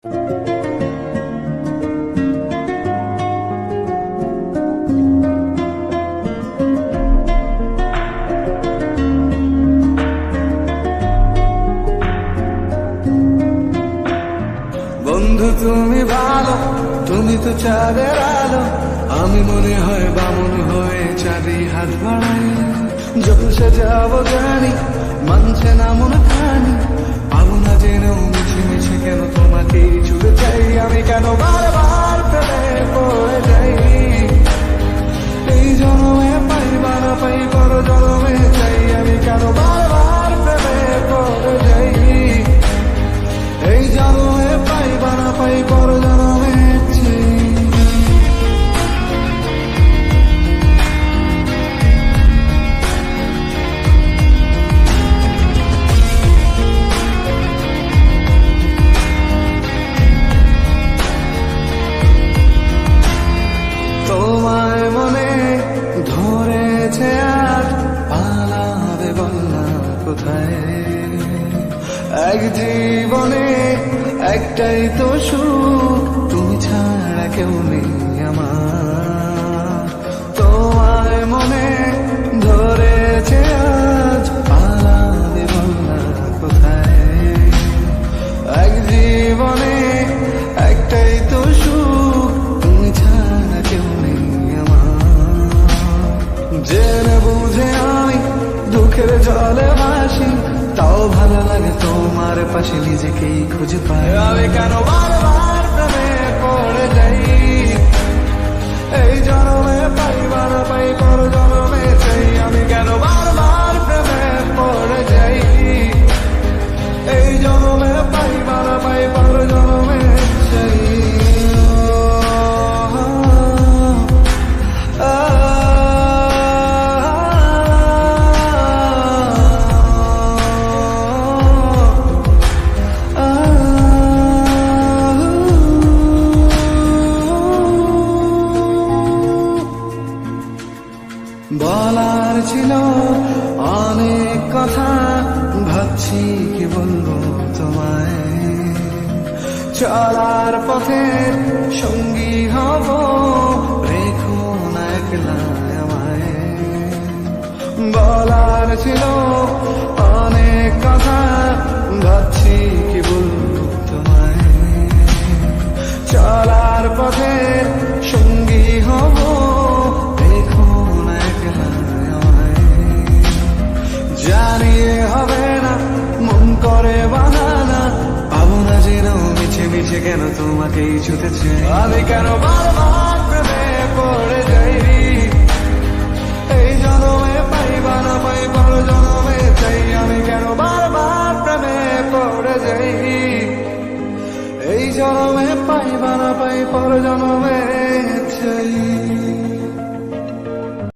বন্ধু তুমি ভালো, তুমি তো চাঁদের আলো, আমি মনে হয় বামন হয়ে চাঁদে হাত বাড়াই। যত সাজাবো জানি মানছে না মন খানি, পাবো না জেনেও মিছে মিছে কেন তোমাকে ছুটে চাই। আমি কেন বারবার প্রেমে পড়ে যাই, এই জন্মে পাই বা না পাই পর জন্মে চাই। আমি কেন বারবার প্রেমে পড়ে যাই, এই জন্মে পাই বা না পাই পর জন্মে চাই। তোমায় মনে ধরেছে আর পালাবে বলনা কোথায়। এক জীবনে একটাই তো সুখ, তুমি ছাড়া কেউ নেই আমার। তোমায় মনে ধরেছে আজ পালাবে বলনা কোথায়। এক জীবনে একটাই তো সুখ, তুমি ছাড়া কেউ নেই আমার। জেনে বুঝে আমি দুঃখের জলে ভাসি, তাও ভালো লাগে তোমার পাশে নিজেকেই খুঁজে পাই। আমি কেন বারবার প্রেমে পড়ে যাই, এই জন্মে পাই বা না পাই পর জন্মে চাই। আমি কেন বারবার প্রেমে পড়ে যাই, এই জন্মে পাই বা না পাই পর জন্মে চাই। বলার ছিল অনেক কথা, ভাবছি কি বলবো তোমায়। চলার পথে সঙ্গী হব, রেখো না একলা আমায়। বলার ছিল অনেক কথা, ভাবছি কি বলবো তোমায়। চলার পথে সঙ্গী হব, জানিয়ে হবে না মন করে বাহানা, পাবো না জেনেও মিছে মিছে কেন তোমাকেই ছুটেছে। আমি কেন বারবার প্রেমে পড়ে যাই, এই জন্মে পাই বা না পাই পর জন্মে চাই। আমি কেন বারবার প্রেমে পড়ে যাই, এই জন্মে পাই বা না পাই পর জন্মে চাই।